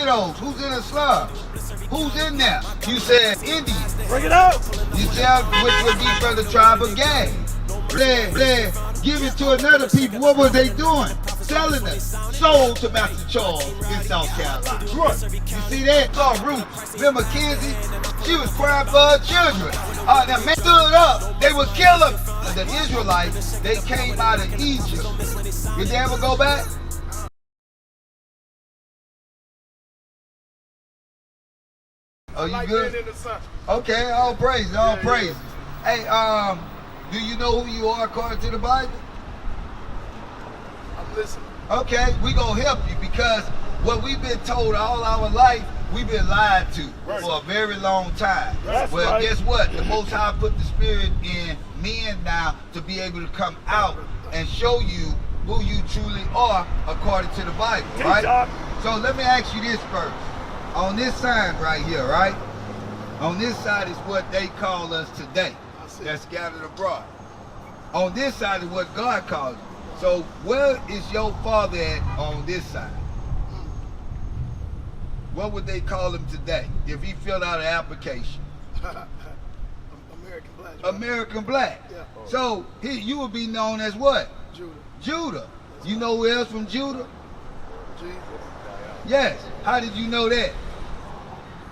ghettos? Who's in the slums? Who's in there? You said Indians. Bring it out. You said which would be from the tribe of Gad. They give it to another people. What was they doing? Selling it. Sold to Master Charles in South Carolina. Right. You see that? Saw Ruth. Remember Mackenzie? She was crying for her children. The men stood up. They would kill them. The Israelites, they came out of Egypt. Did they ever go back? Are you good? Okay, all praises, all praises. Hey, do you know who you are according to the Bible? I'm listening. Okay, we gonna help you because what we've been told all our life, we've been lied to for a very long time. Well, guess what? The Most High put the Spirit in men now to be able to come out and show you who you truly are according to the Bible, right? So let me ask you this first. On this sign right here, right? On this side is what they call us today. That's scattered abroad. On this side is what God calls you. So where is your father at on this side? What would they call him today if he filled out an application? American Black. American Black. Yeah. So you would be known as what? Judah. Judah. You know who else from Judah? Jesus. Yes. How did you know that?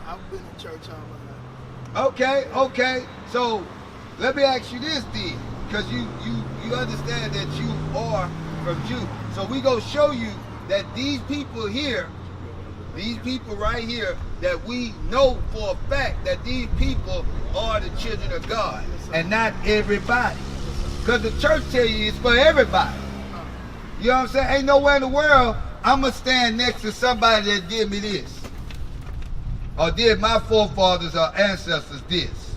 I've been in church all my life. Okay. So let me ask you this then, because you understand that you are from Judah. So we gonna show you that these people here, these people right here, that we know for a fact that these people are the children of God and not everybody. Because the church tell you it's for everybody. You know what I'm saying? Ain't nowhere in the world I'm going to stand next to somebody that did me this. Or did my forefathers or ancestors this.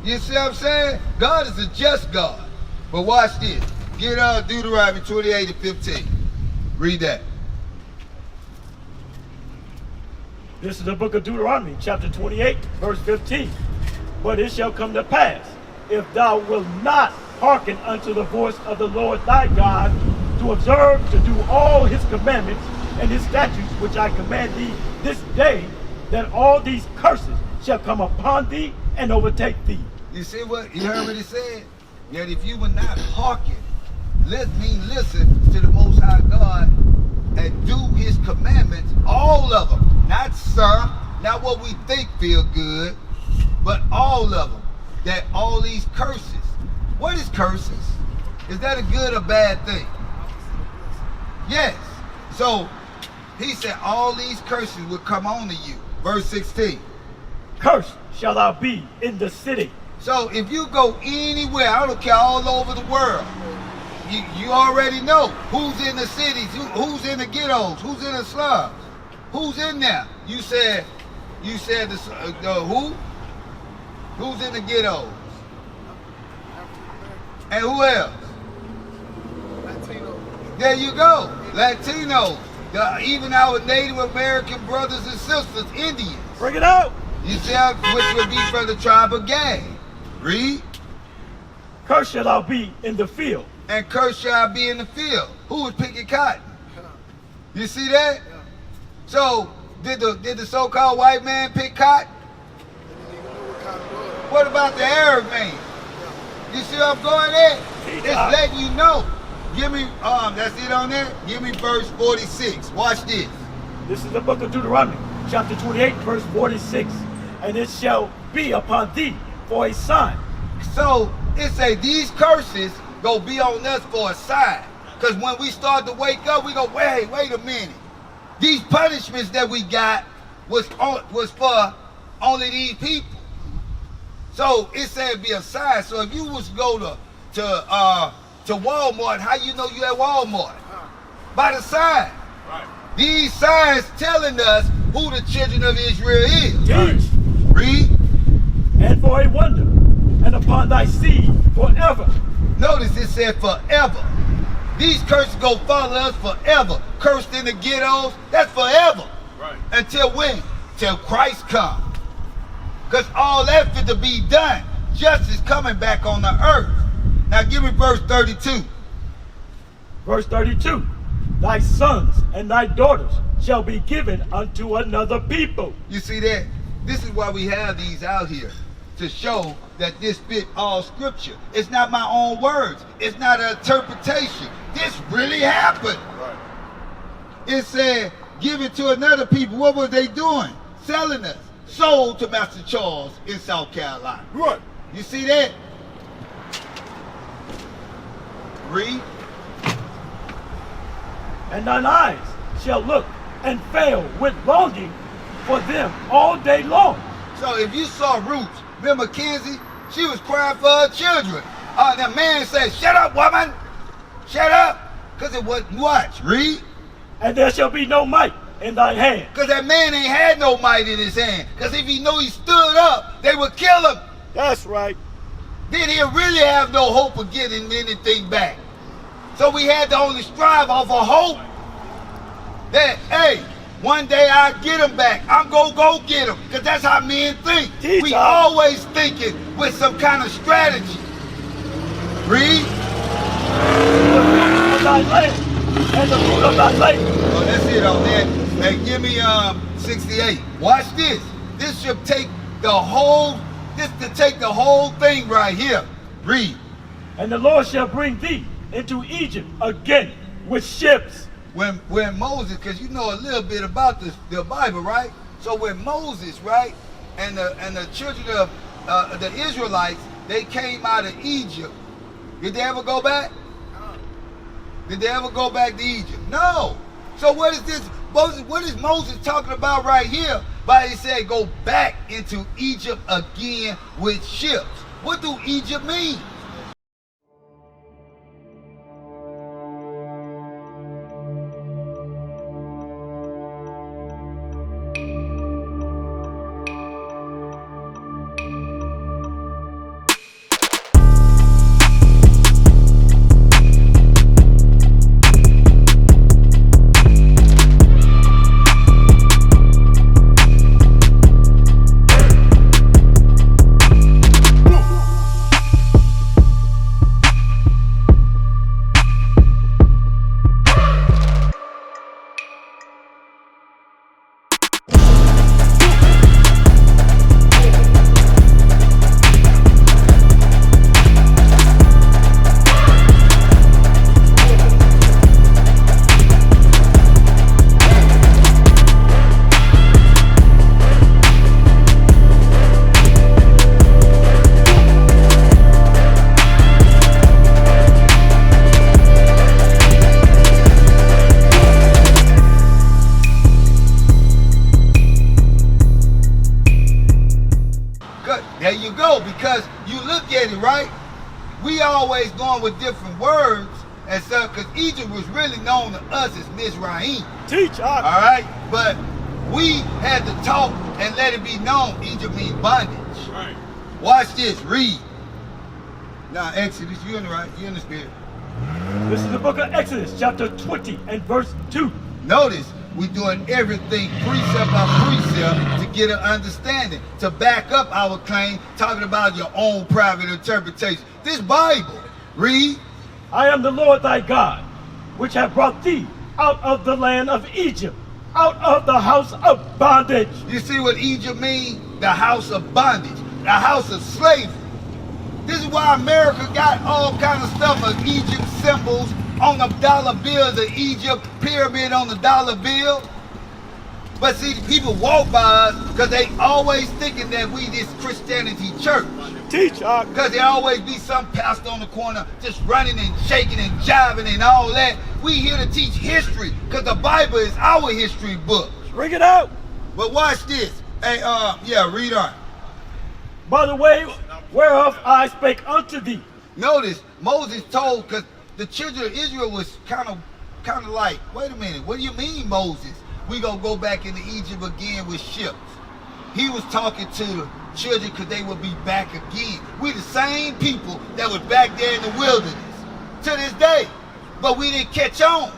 You see what I'm saying? God is a just God. But watch this. Get Deuteronomy 28:15. Read that. This is the book of Deuteronomy, chapter 28, verse 15. But it shall come to pass, if thou wilt not hearken unto the voice of the Lord thy God, to observe to do all his commandments and his statutes which I command thee this day, that all these curses shall come upon thee and overtake thee. You see what? You heard what he said? That if you will not hearken, listen to the Most High God and do his commandments, all of them. Not some, not what we think feel good, but all of them. That all these curses. What is curses? Is that a good or bad thing? Yes. So he said all these curses will come on to you. Verse 16. Cursed shall thou be in the city. So if you go anywhere, I don't care, all over the world, you already know who's in the cities, who's in the ghettos, who's in the slums, who's in there. You said who? Who's in the ghettos? And who else? Latino. There you go, Latinos. Even our Native American brothers and sisters, Indians. Bring it out. You see which would be from the tribe of Gad. Read. Cursed shall thou be in the field. And cursed shall be in the field. Who was picking cotton? You see that? Yeah. So did the so-called white man pick cotton? Didn't even know what kind of was. What about the Arab man? You see what I'm going at? It's letting you know. Give me, that's it on there? Give me verse 46. Watch this. This is the book of Deuteronomy, chapter 28, verse 46. And it shall be upon thee for a sign. So it say these curses go be on us for a sign. Because when we start to wake up, we go, wait a minute. These punishments that we got was for only these people. So it said be a sign. So if you was to go to Walmart, how you know you at Walmart? By the sign. Right. These signs telling us who the children of Israel is. Teach. Read. And for a wonder, and upon thy seed forever. Notice it said forever. These curses go follow us forever. Cursed in the ghettos, that's forever. Right. Until when? Till Christ comes. Because all that fit to be done. Justice coming back on the earth. Now give me verse 32. Verse 32. Thy sons and thy daughters shall be given unto another people. You see that? This is why we have these out here, to show that this fit all scripture. It's not my own words. It's not an interpretation. This really happened. Right. It said, give it to another people. What were they doing? Selling us. Sold to Master Charles in South Carolina. Right. You see that? Read. And thine eyes shall look and fail with longing for them all day long. So if you saw Ruth, remember Kenzie? She was crying for her children. The man said, shut up, woman. Shut up. Because it wasn't watch. Read. And there shall be no might in thy hand. Because that man ain't had no might in his hand. Because if he knew he stood up, they would kill him. That's right. Then he'll really have no hope of getting anything back. So we had to only strive off of hope that, hey, one day I'll get him back. I'm going to go get him. Because that's how men think. We always thinking with some kind of strategy. Read. Thy land and the fruit of thy labor. Oh, that's it on that. Hey, give me 68. Watch this. This should take the whole, this to take the whole thing right here. Read. And the Lord shall bring thee into Egypt again with ships. When Moses, because you know a little bit about the Bible, right? So when Moses, right, and the children of the Israelites, they came out of Egypt. Did they ever go back? Did they ever go back to Egypt? No. So what is this? Moses, what is Moses talking about right here? By he said go back into Egypt again with ships. What do Egypt mean? There you go, because you look at it, right? We always going with different words and stuff, because Egypt was really known to us as Mizraim. Teach, all right? But we had to talk and let it be known Egypt means bondage. Right. Watch this, read. Now, Exodus, you in the right, you in the spirit. This is the book of Exodus, chapter 20 and verse 2. Notice, we're doing everything precept by precept to get an understanding, to back up our claim, talking about your own private interpretation. This Bible, read. I am the Lord thy God, which have brought thee out of the land of Egypt, out of the house of bondage. You see what Egypt means? The house of bondage, the house of slavery. This is why America got all kinds of stuff of Egypt symbols on the dollar bills of Egypt, pyramid on the dollar bill. But see, people walk by us because they always thinking that we this Christianity church. Teach, because there always be some pastor on the corner just running and shaking and jiving and all that. We here to teach history because the Bible is our history book. Bring it out. But watch this. Hey, yeah, read on. By the way whereof I spake unto thee. Notice Moses told, because the children of Israel was kind of like, wait a minute, what do you mean, Moses? We gonna go back into Egypt again with ships. He was talking to the children because they would be back again. We the same people that was back there in the wilderness to this day, but we didn't catch on.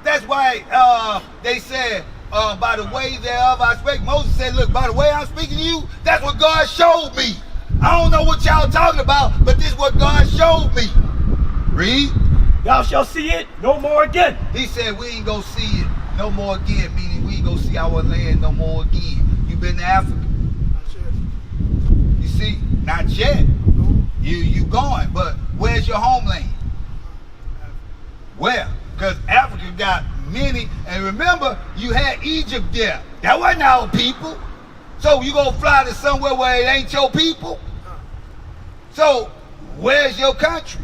That's why they said, by the way thereof I spake. Moses said, look, by the way I'm speaking to you, that's what God showed me. I don't know what y'all talking about, but this is what God showed me. Read. Thou shalt see it no more again. He said we ain't gonna see it no more again, meaning we ain't gonna see our land no more again. You been to Africa? Not yet. You see, not yet. No. You going, but where's your homeland? Where? Because Africa got many, and remember, you had Egypt there. That wasn't our people. So you gonna fly to somewhere where it ain't your people? So where's your country?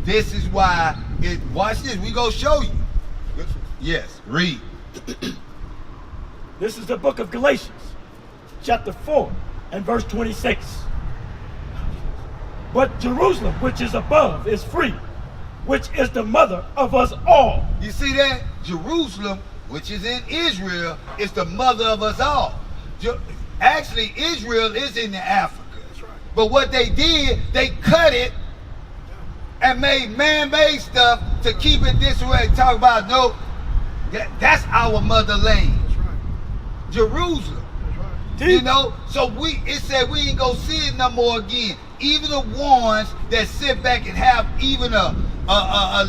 This is why watch this, we gonna show you. Yes, read. This is the book of Galatians, chapter 4 and verse 26. But Jerusalem, which is above, is free, which is the mother of us all. You see that? Jerusalem, which is in Israel, is the mother of us all. Actually, Israel is in Africa. But what they did, they cut it and made man-made stuff to keep it this way. Talk about, no, that's our motherland. Jerusalem. You know, so it said we ain't gonna see it no more again. Even the ones that sit back and have even a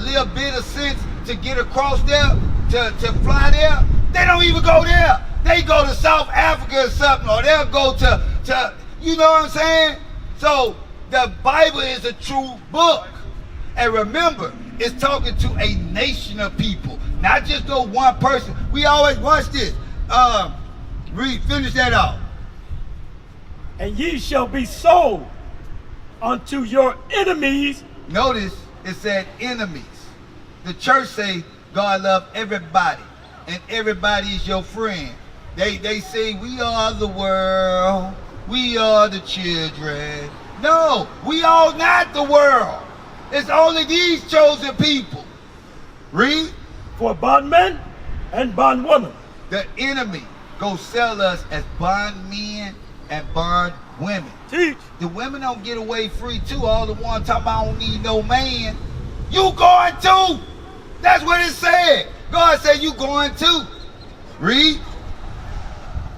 little bit of sense to get across there, to fly there, they don't even go there. They go to South Africa or something, or they'll go to you know what I'm saying? So the Bible is a true book. And remember, it's talking to a nation of people, not just no one person. We always watch this. Finish that out. And ye shall be sold unto your enemies. Notice it said enemies. The church say God love everybody, and everybody is your friend. They say we are the world, we are the children. No, we all not the world. It's only these chosen people. Read. For bondmen and bondwomen. The enemy go sell us as bondmen and bondwomen. Teach. The women don't get away free too. All the ones talking about I don't need no man. You going to. That's what it said. God said you going to. Read.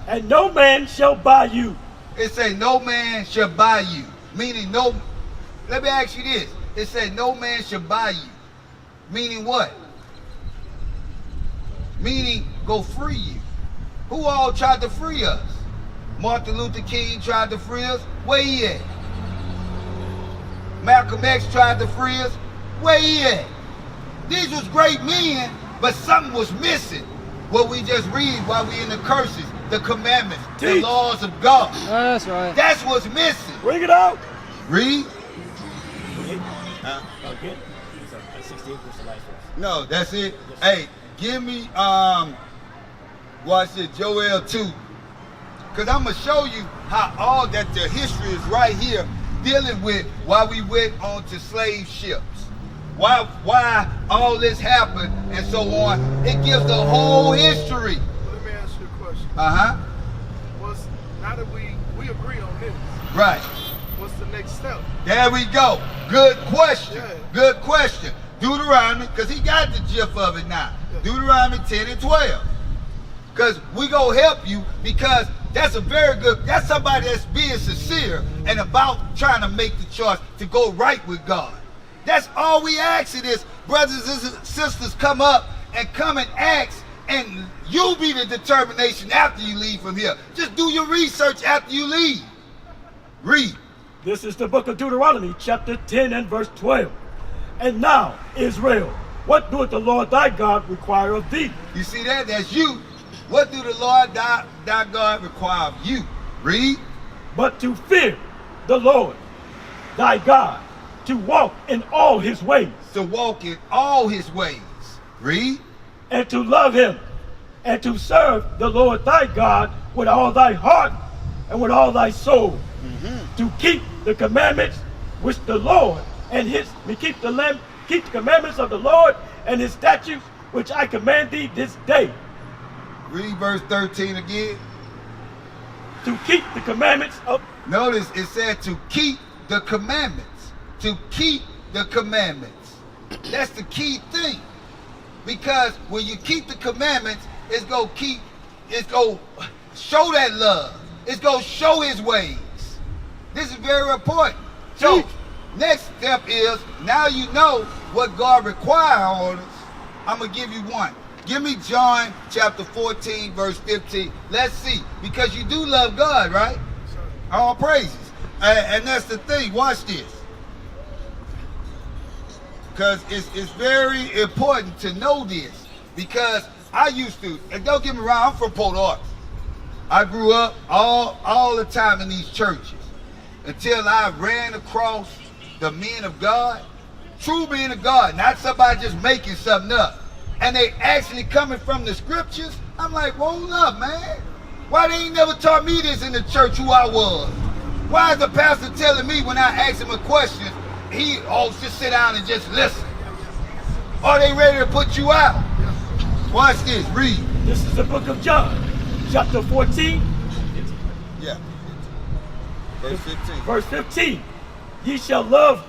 And no man shall buy you. It say no man shall buy you. Meaning no, let me ask you this. It said no man shall buy you. Meaning what? Meaning go free you. Who all tried to free us? Martin Luther King tried to free us. Where he at? Malcolm X tried to free us. Where he at? These was great men, but something was missing. What we just read while we in the curses, the commandments, the laws of God. Oh, that's right. That's what's missing. Bring it out. Read. Okay. 68 verse the last verse. No, that's it. Hey, give me watch it, Joel 2. Because I'm going to show you how all that the history is right here dealing with why we went on to slave ships. Why all this happened and so on. It gives the whole history. Let me ask you a question. Uh-huh. Now that we agree on this, Right. what's the next step? There we go. Good question. Yeah. Good question. Deuteronomy, because he got the gist of it now. Yeah. Deuteronomy 10 and 12. Because we going to help you, because that's a very good, that's somebody that's being sincere and about trying to make the choice to go right with God. That's all we asking is, brothers and sisters, come up and come and ask, and you be the determination after you leave from here. Just do your research after you leave. Read. This is the book of Deuteronomy, chapter 10 and verse 12. And now, Israel, what doeth the Lord thy God require of thee? You see that? That's you. What do the Lord thy God require of you? Read. But to fear the Lord thy God, to walk in all his ways. To walk in all his ways. Read. And to love him, and to serve the Lord thy God with all thy heart and with all thy soul. To keep the commandments which the Lord and keep the commandments of the Lord and his statutes which I command thee this day. Read verse 13 again. To keep the commandments of. Notice it said to keep the commandments. To keep the commandments. That's the key thing. Because when you keep the commandments, it's going to show that love. It's going to show his ways. This is very important. So, next step is, now you know what God requires on us. I'm going to give you one. Give me John chapter 14, verse 15. Let's see. Because you do love God, right? All praises. And that's the thing. Watch this. Because it's very important to know this. Because I used to, and don't get me wrong, I'm from Port Arthur. I grew up all the time in these churches until I ran across the men of God, true men of God, not somebody just making something up. And they actually coming from the scriptures. I'm like, hold up, man. Why they ain't never taught me this in the church, who I was? Why is the pastor telling me when I ask him a question, he just sit down and just listen? Are they ready to put you out? Watch this, read. This is the book of John, chapter 14. Yeah. Verse 15. Verse 15. Ye shall love,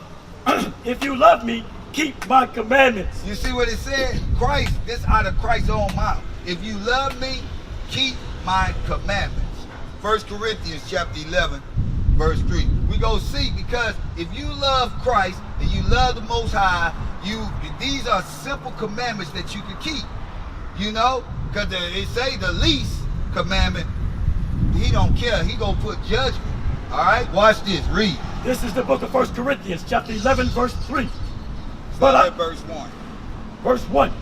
if you love me, keep my commandments. You see what it said? Christ, this out of Christ's own mouth. If you love me, keep my commandments. 1 Corinthians chapter 11, verse 3. We go see, because if you love Christ and you love the Most High, these are simple commandments that you can keep. You know, because it say the least commandment, he don't care. He gonna put judgment. All right, watch this. Read. This is the book of 1 Corinthians, chapter 11, verse 3. Start at verse 1. Verse 1.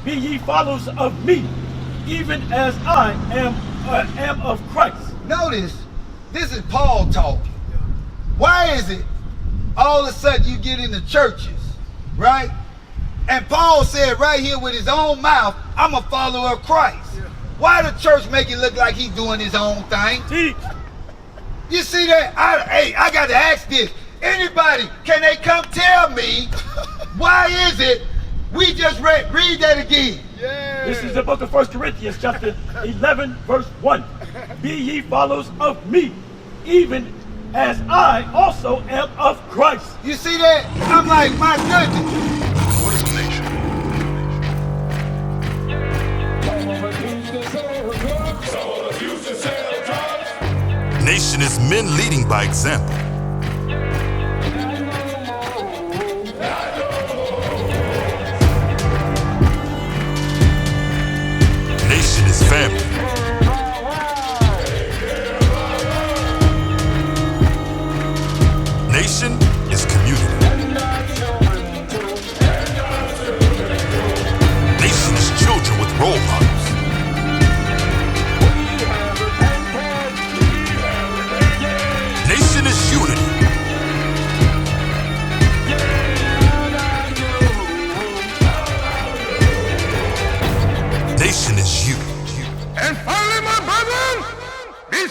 Be ye followers of me, even as I am of Christ. Notice, this is Paul talking. Why is it all of a sudden you get into churches, right? And Paul said right here with his own mouth, I'm a follower of Christ. Why the church make it look like he's doing his own thing? Teach. You see that? I got to ask this. Anybody, can they come tell me why is it we just read that again? Yeah. This is the book of 1 Corinthians, chapter 11, verse 1. Be ye followers of me, even as I also am of Christ. You see that? I'm like, my goodness. What is a nation? Nation is men leading by example. Nation is family. Nation is community. Nation is children with role models. Nation is unity. Nation is you. And finally, my brethren, be